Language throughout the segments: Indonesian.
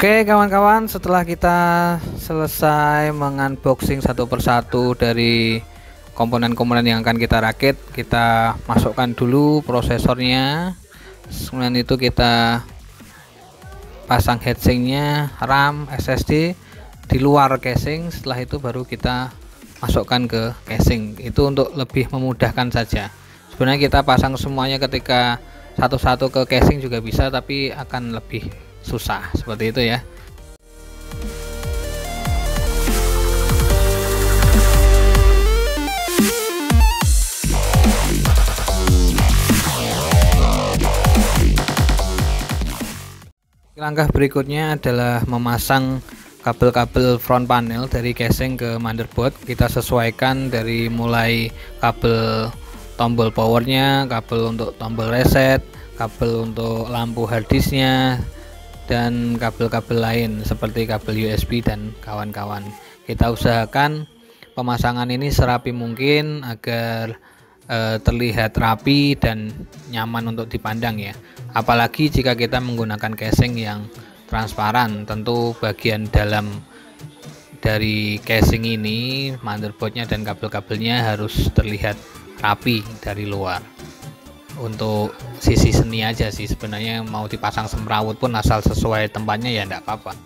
Oke kawan-kawan, setelah kita selesai mengunboxing satu persatu dari komponen-komponen yang akan kita rakit, kita masukkan dulu prosesornya. Kemudian itu kita pasang heatsinknya, RAM, SSD di luar casing. Setelah itu baru kita masukkan ke casing. Itu untuk lebih memudahkan saja. Sebenarnya kita pasang semuanya ketika satu-satu ke casing juga bisa, tapi akan lebih susah seperti itu ya. Langkah berikutnya adalah memasang kabel-kabel front panel dari casing ke motherboard. Kita sesuaikan dari mulai kabel tombol powernya, kabel untuk tombol reset, kabel untuk lampu harddisknya, dan kabel-kabel lain seperti kabel USB dan kawan-kawan. Kita usahakan pemasangan ini serapi mungkin agar terlihat rapi dan nyaman untuk dipandang ya. Apalagi jika kita menggunakan casing yang transparan, tentu bagian dalam dari casing ini, motherboardnya dan kabel-kabelnya harus terlihat rapi dari luar. Untuk sisi seni aja sih sebenarnya, mau dipasang semrawut pun asal sesuai tempatnya ya enggak apa-apa.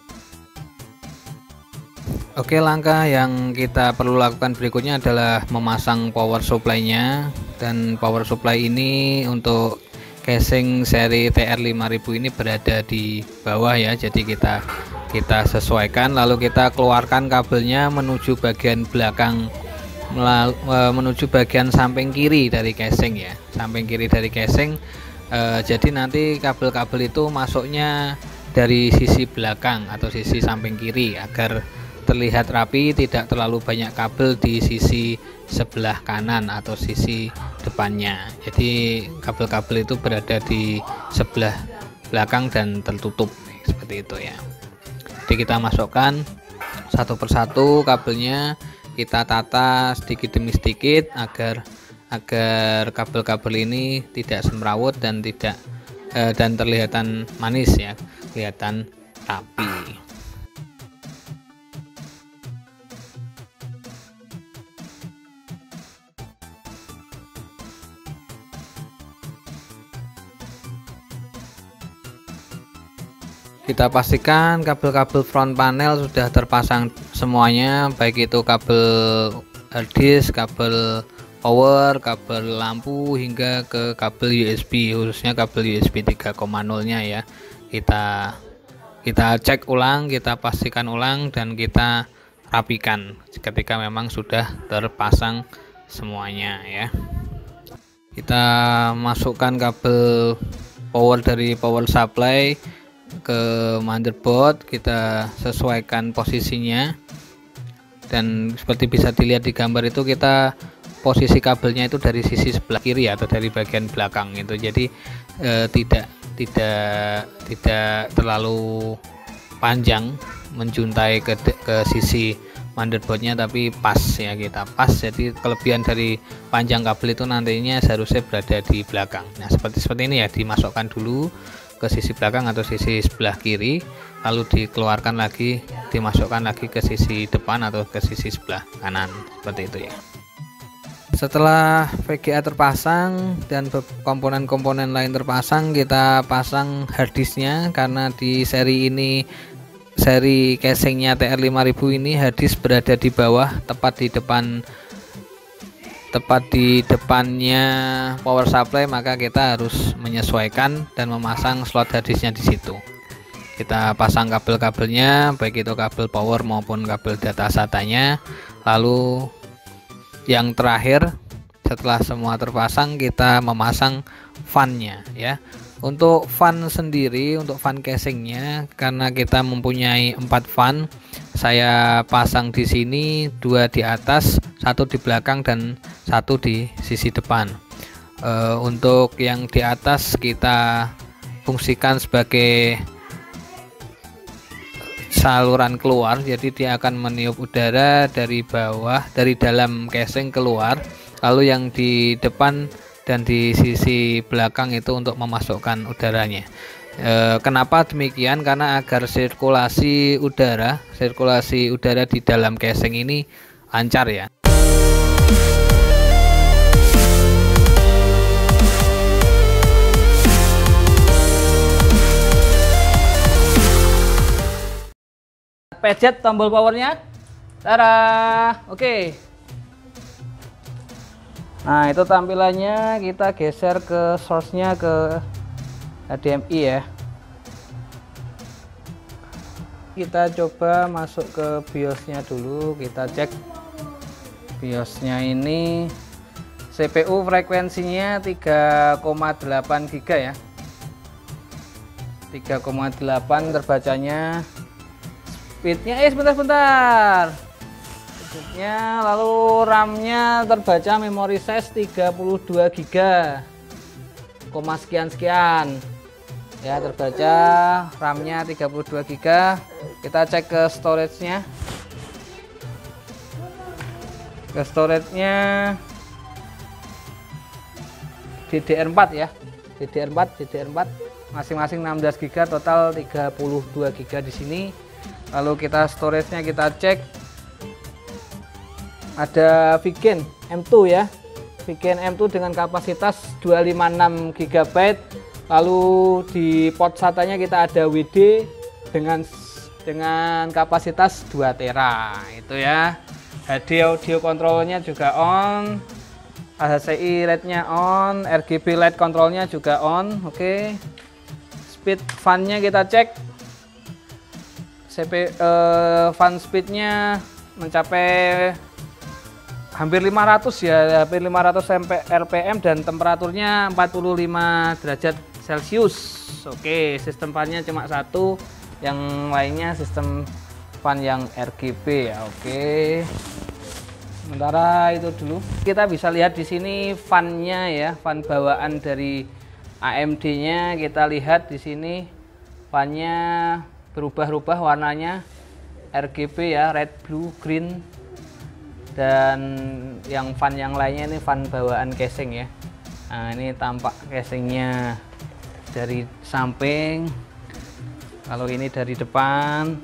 Oke, langkah yang kita perlu lakukan berikutnya adalah memasang power supply-nya. Dan power supply ini untuk casing seri TR5000 ini berada di bawah ya, jadi kita sesuaikan, lalu kita keluarkan kabelnya menuju bagian belakang, menuju bagian samping kiri dari casing ya, samping kiri dari casing. Jadi nanti kabel-kabel itu masuknya dari sisi belakang atau sisi samping kiri agar terlihat rapi, tidak terlalu banyak kabel di sisi sebelah kanan atau sisi depannya. Jadi kabel-kabel itu berada di sebelah belakang dan tertutup seperti itu ya. Jadi kita masukkan satu persatu kabelnya, kita tata sedikit demi sedikit agar kabel-kabel ini tidak semrawut dan dan terlihatan manis ya, kelihatan rapi. Kita pastikan kabel-kabel front panel sudah terpasang semuanya, baik itu kabel harddisk, kabel power, kabel lampu, hingga ke kabel USB, khususnya kabel USB 3.0 nya ya. Kita cek ulang, kita pastikan ulang, dan kita rapikan ketika memang sudah terpasang semuanya ya. Kita masukkan kabel power dari power supply ke motherboard, kita sesuaikan posisinya, dan seperti bisa dilihat di gambar itu kita posisi kabelnya itu dari sisi sebelah kiri atau dari bagian belakang itu. Jadi tidak terlalu panjang menjuntai ke sisi motherboardnya, tapi pas ya, kita pas. Jadi kelebihan dari panjang kabel itu nantinya seharusnya berada di belakang. Nah seperti ini ya, dimasukkan dulu ke sisi belakang atau sisi sebelah kiri, lalu dikeluarkan lagi, dimasukkan lagi ke sisi depan atau ke sisi sebelah kanan, seperti itu ya. Setelah VGA terpasang dan komponen-komponen lain terpasang, kita pasang harddisknya. Karena di seri ini, seri casingnya TR5000 ini, harddisk berada di bawah, tepat di depannya power supply, maka kita harus menyesuaikan dan memasang slot harddisknya di situ. Kita pasang kabel-kabelnya, baik itu kabel power maupun kabel data SATA-nya. Lalu yang terakhir, setelah semua terpasang, kita memasang fan-nya ya. Untuk fan sendiri, untuk fan casingnya, karena kita mempunyai 4 fan, saya pasang di sini 2 di atas, 1 di belakang, dan 1 di sisi depan. Untuk yang di atas kita fungsikan sebagai saluran keluar, jadi dia akan meniup udara dari bawah, dari dalam casing keluar. Lalu yang di depan dan di sisi belakang itu untuk memasukkan udaranya. Kenapa demikian? Karena agar sirkulasi udara di dalam casing ini lancar ya. Pencet tombol powernya. Tara, oke. Nah, itu tampilannya. Kita geser ke source-nya, ke HDMI ya. Kita coba masuk ke BIOS-nya dulu. Kita cek BIOS-nya ini. CPU frekuensinya 3,8 GB ya. 3,8 terbacanya. Speednya sebentar. Speednya, lalu RAM-nya terbaca memory size 32 GB, sekian ya, terbaca RAM-nya 32 GB. Kita cek ke storage-nya. Ke storage-nya DDR4 ya, DDR4 masing-masing 16 GB, total 32 GB di sini. Lalu kita storage-nya kita cek, ada Vigen M2 ya, Vigen M2 dengan kapasitas 256 GB. Lalu di port SATA-nya kita ada WD dengan kapasitas 2 Tera itu ya. HD audio controlnya juga on, HCI LED-nya on, RGB light controlnya juga on. Oke. Speed fan-nya kita cek. Fan speednya mencapai hampir 500 ya, hampir 500 rpm, dan temperaturnya 45 derajat Celcius. Oke, sistem fan-nya cuma satu, yang lainnya sistem fan yang RGB ya. Oke. Sementara itu dulu, kita bisa lihat di sini fan-nya ya, fan bawaan dari AMD-nya. Kita lihat di sini fan-nya berubah-ubah warnanya, RGB ya, red, blue, green, dan yang fan yang lainnya ini fan bawaan casing ya. Nah, ini tampak casingnya dari samping, kalau ini dari depan.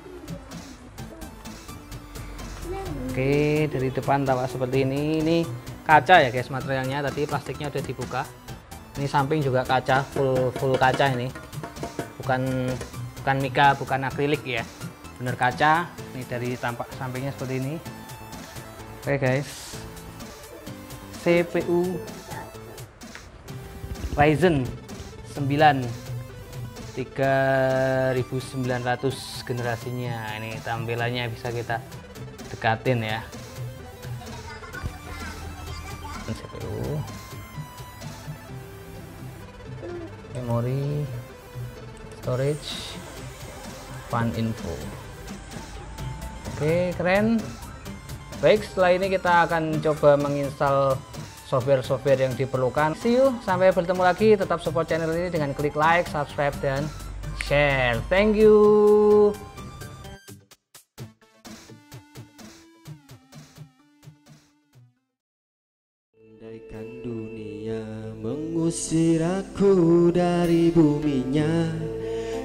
Oke, dari depan tampak seperti ini. Ini kaca ya guys, materialnya tadi plastiknya udah dibuka. Ini samping juga kaca, full kaca ini, bukan mika, bukan akrilik ya, bener kaca. Ini dari tampak sampingnya seperti ini. Oke guys, CPU Ryzen 9 3900 generasinya. Ini tampilannya bisa kita dekatin ya. CPU, memori, storage, fan info. Oke, keren. Baik, setelah ini kita akan coba menginstal software-software yang diperlukan. See you, sampai bertemu lagi. Tetap support channel ini dengan klik like, subscribe, dan share. Thank you. Andaikan dunia mengusir aku dari buminya,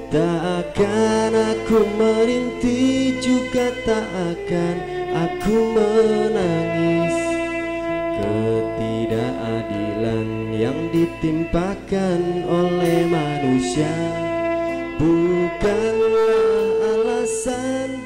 tak akan aku merintih, juga tak akan aku menangis. Ketidakadilan yang ditimpakan oleh manusia bukanlah alasan